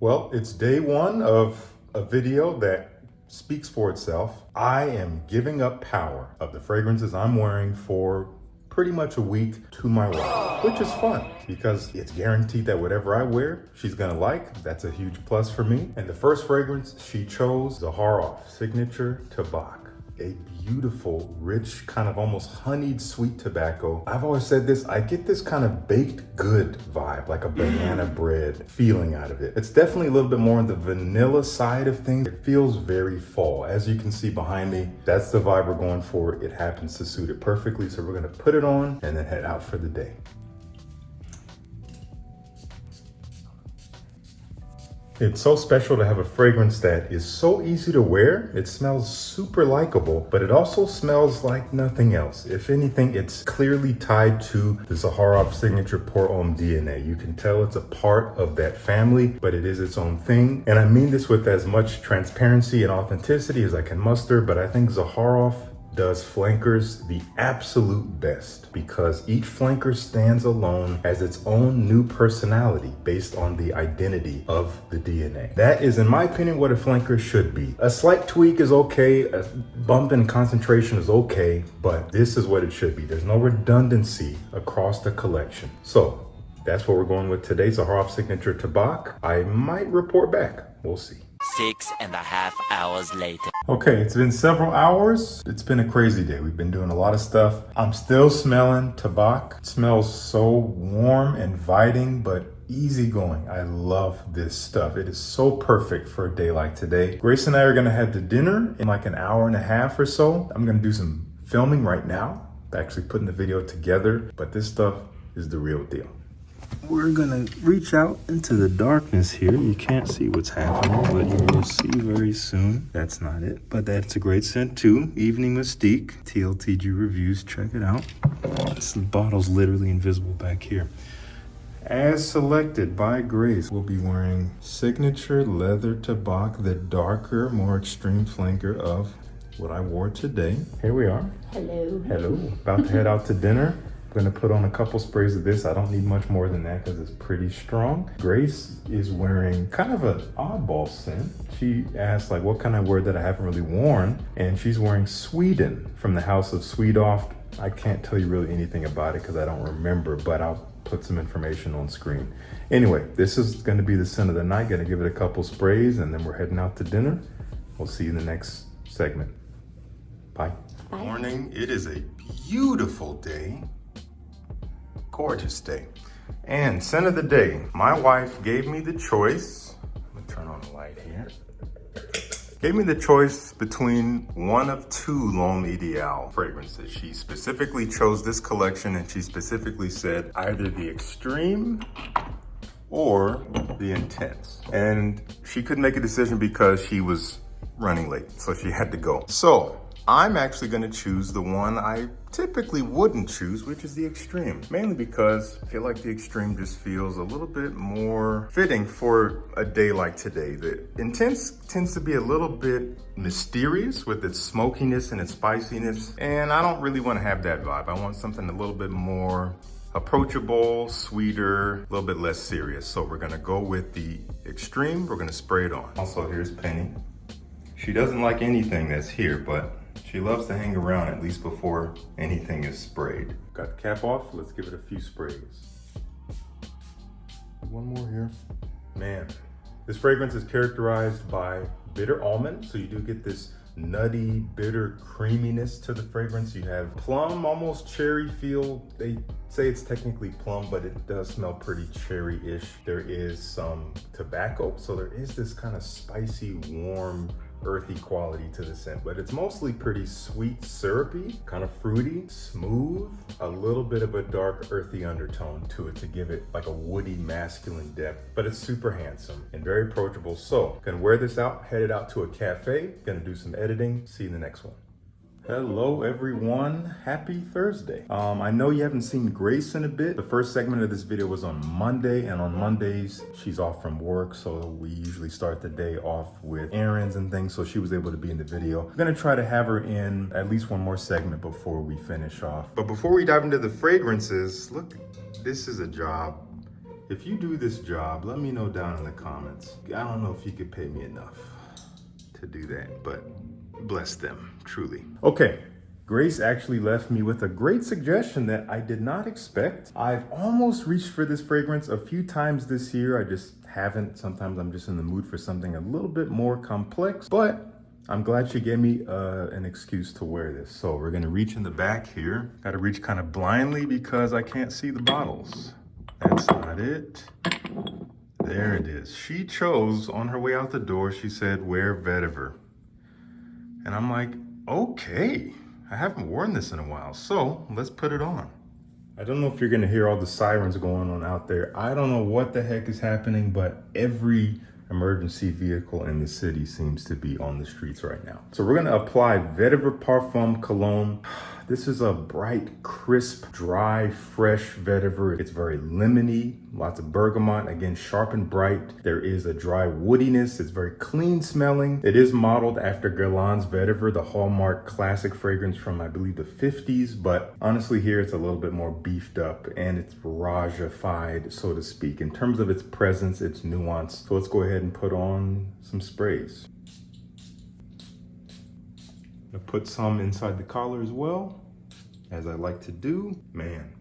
Well, it's day one of a video that speaks for itself. I am giving up power of the fragrances I'm wearing for pretty much a week to my wife, which is fun because it's guaranteed that whatever I wear, she's gonna like. That's a huge plus for me. And the first fragrance she chose, Zaharoff Signature Tabac. A beautiful, rich, kind of almost honeyed sweet tobacco. I've always said this, I get this kind of baked good vibe, like a banana bread feeling out of it. It's definitely a little bit more on the vanilla side of things. It feels very fall. As you can see behind me, that's the vibe we're going for. It happens to suit it perfectly. So we're gonna put it on and then head out for the day. It's so special to have a fragrance that is so easy to wear. It smells super likable, but it also smells like nothing else. If anything, it's clearly tied to the Zaharoff Signature Pour Homme DNA. You can tell it's a part of that family, but it is its own thing. And I mean this with as much transparency and authenticity as I can muster, but I think Zaharoff does flankers the absolute best because each flanker stands alone as its own new personality based on the identity of the DNA. That is, in my opinion, what a flanker should be. A slight tweak is okay, a bump in concentration is okay, but this is what it should be. There's no redundancy across the collection. So that's what we're going with today, Zaharoff Signature Tabac. I might report back, we'll see. 6.5 hours later. Okay, it's been several hours. It's been a crazy day. We've been doing a lot of stuff. I'm still smelling Tabac. It smells so warm, inviting, but easygoing. I love this stuff. It is so perfect for a day like today. Grace and I are gonna head to dinner in like an hour and a half or so. I'm gonna do some filming right now, actually putting the video together, but this stuff is the real deal. We're gonna reach out into the darkness here. You can't see what's happening, but you will see very soon. That's not it, but that's a great scent too. Evening Mystique, TLTG Reviews, check it out. This bottle's literally invisible back here. As selected by Grace, we'll be wearing Signature Leather Tabac, the darker, more extreme flanker of what I wore today. Here we are. Hello. Hello. About to head out to dinner. I'm gonna put on a couple sprays of this. I don't need much more than that because it's pretty strong. Grace is wearing kind of an oddball scent. She asked like, what can I wear that I haven't really worn? And she's wearing Sweden from the House of Sweetoft. I can't tell you really anything about it because I don't remember, but I'll put some information on screen. Anyway, this is gonna be the scent of the night. Gonna give it a couple sprays and then we're heading out to dinner. We'll see you in the next segment. Bye. Bye. Morning, it is a beautiful day. Gorgeous day. And scent of the day. My wife gave me the choice. Let me turn on the light here. Gave me the choice between one of two L'Homme Ideal fragrances. She specifically chose this collection and she specifically said either the Extreme or the Intense. And she couldn't make a decision because she was running late, so she had to go. So I'm actually gonna choose the one I typically wouldn't choose, which is the Extreme. Mainly because I feel like the Extreme just feels a little bit more fitting for a day like today. The Intense tends to be a little bit mysterious with its smokiness and its spiciness, and I don't really wanna have that vibe. I want something a little bit more approachable, sweeter, a little bit less serious. So we're gonna go with the Extreme. We're gonna spray it on. Also, here's Penny. She doesn't like anything that's here, but she loves to hang around at least before anything is sprayed. Got the cap off, let's give it a few sprays. One more here. Man, this fragrance is characterized by bitter almond, so you do get this nutty, bitter creaminess to the fragrance. You have plum, almost cherry feel. They say it's technically plum, but it does smell pretty cherry-ish. There is some tobacco, so there is this kind of spicy, warm, earthy quality to the scent, but it's mostly pretty sweet, syrupy, kind of fruity, smooth, a little bit of a dark, earthy undertone to it to give it like a woody, masculine depth, but it's super handsome and very approachable. So, gonna wear this out, headed out to a cafe, gonna do some editing, see you in the next one. Hello everyone, happy Thursday. I know you haven't seen Grace in a bit. The first segment of this video was on Monday, and on Mondays, she's off from work, so we usually start the day off with errands and things, so she was able to be in the video. I'm gonna try to have her in at least one more segment before we finish off. But before we dive into the fragrances, look, this is a job If you do this job, let me know down in the comments. I don't know if you could pay me enough to do that, but bless them, truly. Okay, Grace actually left me with a great suggestion that I did not expect. I've almost reached for this fragrance a few times this year. I just haven't. Sometimes I'm just in the mood for something a little bit more complex, but I'm glad she gave me an excuse to wear this. So we're gonna reach in the back here. Gotta reach kind of blindly because I can't see the bottles. That's not it. There it is. She chose on her way out the door, she said, wear Vetiver. And I'm like, okay, I haven't worn this in a while, so let's put it on. I don't know if you're gonna hear all the sirens going on out there. I don't know what the heck is happening, but every emergency vehicle in the city seems to be on the streets right now. So we're gonna apply Vetiver Parfum Cologne. This is a bright, crisp, dry, fresh vetiver. It's very lemony, lots of bergamot, again, sharp and bright. There is a dry woodiness. It's very clean smelling. It is modeled after Guerlain's Vetiver, the hallmark classic fragrance from, I believe, the 50s. But honestly, here it's a little bit more beefed up and it's Roja-fied, so to speak. In terms of its presence, its nuance. So let's go ahead and put on some sprays. I put some inside the collar as well, as I like to do. Man,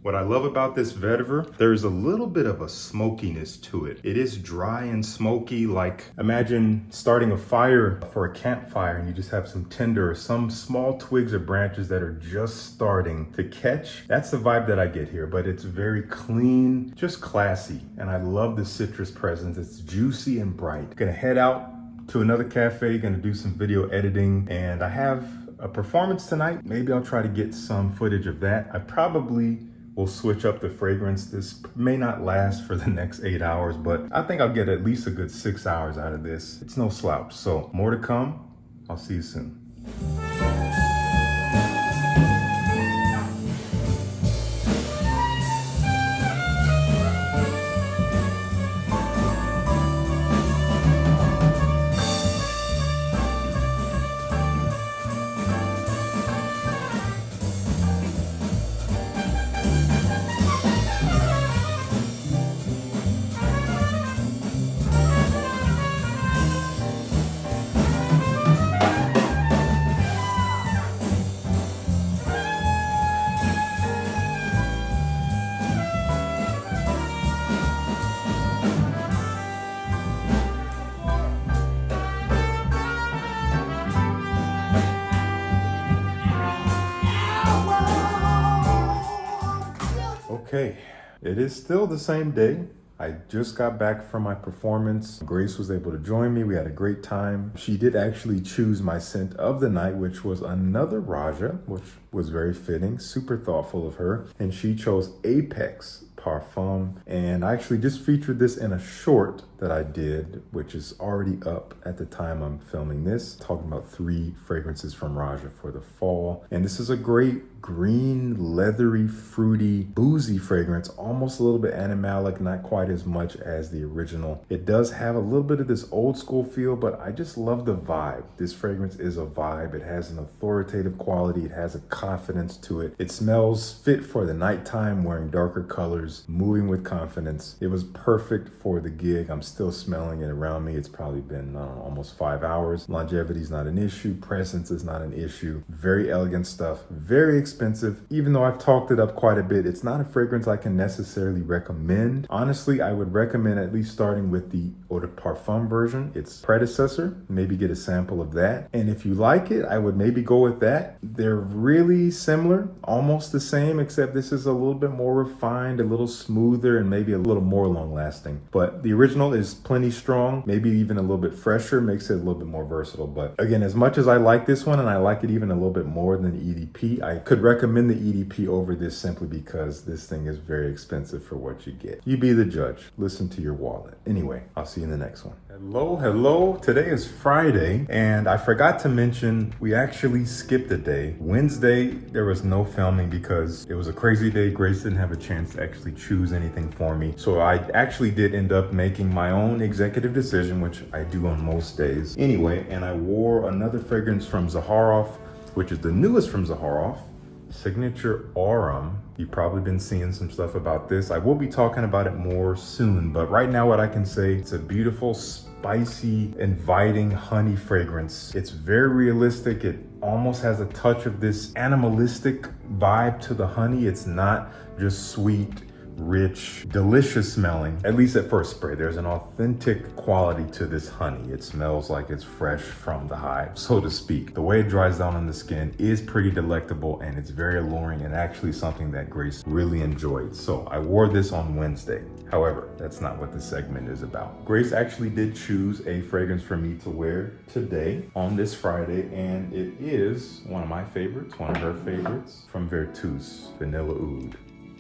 what I love about this vetiver, there's a little bit of a smokiness to it. It is dry and smoky, like imagine starting a fire for a campfire and you just have some tinder or some small twigs or branches that are just starting to catch. That's the vibe that I get here, but it's very clean, just classy. And I love the citrus presence. It's juicy and bright. Gonna head out to another cafe, gonna do some video editing, and I have a performance tonight. Maybe I'll try to get some footage of that. I probably will switch up the fragrance. This may not last for the next 8 hours, but I think I'll get at least a good 6 hours out of this. It's no slouch, so more to come. I'll see you soon. Okay, it is still the same day. I just got back from my performance. Grace was able to join me. We had a great time. She did actually choose my scent of the night, which was another Roja, which was very fitting, super thoughtful of her. And she chose Apex Parfum. And I actually just featured this in a short that I did, which is already up at the time I'm filming this, talking about 3 fragrances from Roja for the fall. And this is a great green, leathery, fruity, boozy fragrance, almost a little bit animalic, not quite as much as the original. It does have a little bit of this old school feel, but I just love the vibe. This fragrance is a vibe. It has an authoritative quality. It has a confidence to it. It smells fit for the nighttime, wearing darker colors, moving with confidence. It was perfect for the gig. I'm still smelling it around me. It's probably been, I don't know, almost 5 hours. Longevity is not an issue. Presence is not an issue. Very elegant stuff. Very expensive. Even though I've talked it up quite a bit, it's not a fragrance I can necessarily recommend. Honestly, I would recommend at least starting with the Eau de Parfum version, its predecessor. Maybe get a sample of that. And if you like it, I would maybe go with that. They're really similar, almost the same, except this is a little bit more refined, a little smoother, and maybe a little more long lasting. But the original is plenty strong, maybe even a little bit fresher, makes it a little bit more versatile. But again, as much as I like this one, and I like it even a little bit more than the EDP, I could recommend the EDP over this simply because this thing is very expensive for what you get. You be the judge. Listen to your wallet. Anyway, I'll see you in the next one. Hello. Today is Friday, and I forgot to mention we actually skipped a day. Wednesday, there was no filming because it was a crazy day. Grace didn't have a chance to actually choose anything for me. So I actually did end up making my own executive decision, which I do on most days. Anyway, and I wore another fragrance from Zaharoff, which is the newest from Zaharoff, Signature Aurum. You've probably been seeing some stuff about this. I will be talking about it more soon, but right now what I can say, it's a beautiful, spicy, inviting honey fragrance. It's very realistic. It almost has a touch of this animalistic vibe to the honey. It's not just sweet, rich, delicious smelling, at least at first spray. There's an authentic quality to this honey. It smells like it's fresh from the hive, so to speak. The way it dries down on the skin is pretty delectable, and it's very alluring, and actually something that Grace really enjoyed. So I wore this on Wednesday. However, that's not what this segment is about. Grace actually did choose a fragrance for me to wear today on this Friday, and it is one of my favorites, one of her favorites, from Vertus, Vanilla Oud.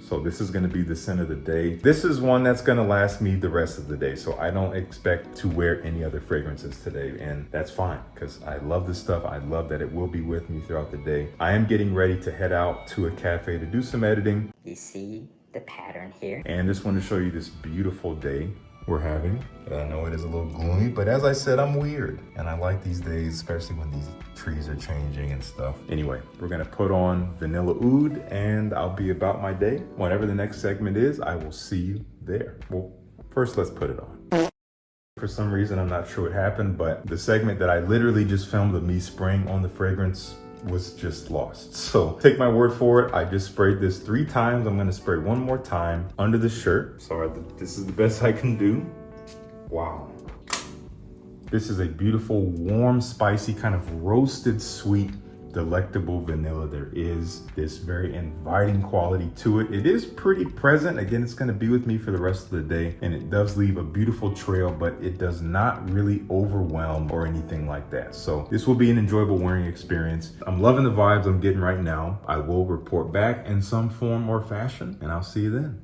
So this is gonna be the scent of the day. This is one that's gonna last me the rest of the day. So I don't expect to wear any other fragrances today, and that's fine, because I love this stuff. I love that it will be with me throughout the day. I am getting ready to head out to a cafe to do some editing. You see the pattern here? And just want to show you this beautiful day we're having. I know it is a little gloomy, but as I said, I'm weird. And I like these days, especially when these trees are changing and stuff. Anyway, we're gonna put on Vanilla Oud and I'll be about my day. Whatever the next segment is, I will see you there. Well, first let's put it on. For some reason, I'm not sure what happened, but the segment that I literally just filmed of me spraying on the fragrance was just lost. So take my word for it. I just sprayed this 3 times. I'm gonna spray one more time under the shirt. Sorry, this is the best I can do. Wow. This is a beautiful, warm, spicy, kind of roasted, sweet, delectable vanilla. There is this very inviting quality to it. It is pretty present. Again, it's gonna be with me for the rest of the day, and it does leave a beautiful trail, but it does not really overwhelm or anything like that. So this will be an enjoyable wearing experience. I'm loving the vibes I'm getting right now. I will report back in some form or fashion, and I'll see you then.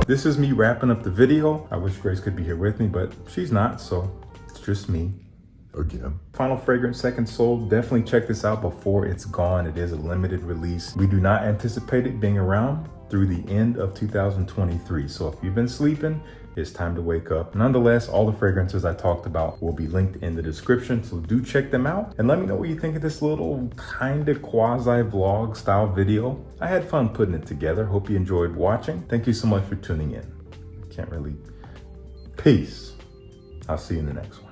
This is me wrapping up the video. I wish Grace could be here with me, but she's not, so it's just me again. Final fragrance, Second Soul. Definitely check this out before it's gone. It is a limited release. We do not anticipate it being around through the end of 2023. So if you've been sleeping, it's time to wake up. Nonetheless, all the fragrances I talked about will be linked in the description, so do check them out and let me know what you think of this little kind of quasi-vlog style video. I had fun putting it together. Hope you enjoyed watching. Thank you so much for tuning in. Can't really Peace. I'll see you in the next one.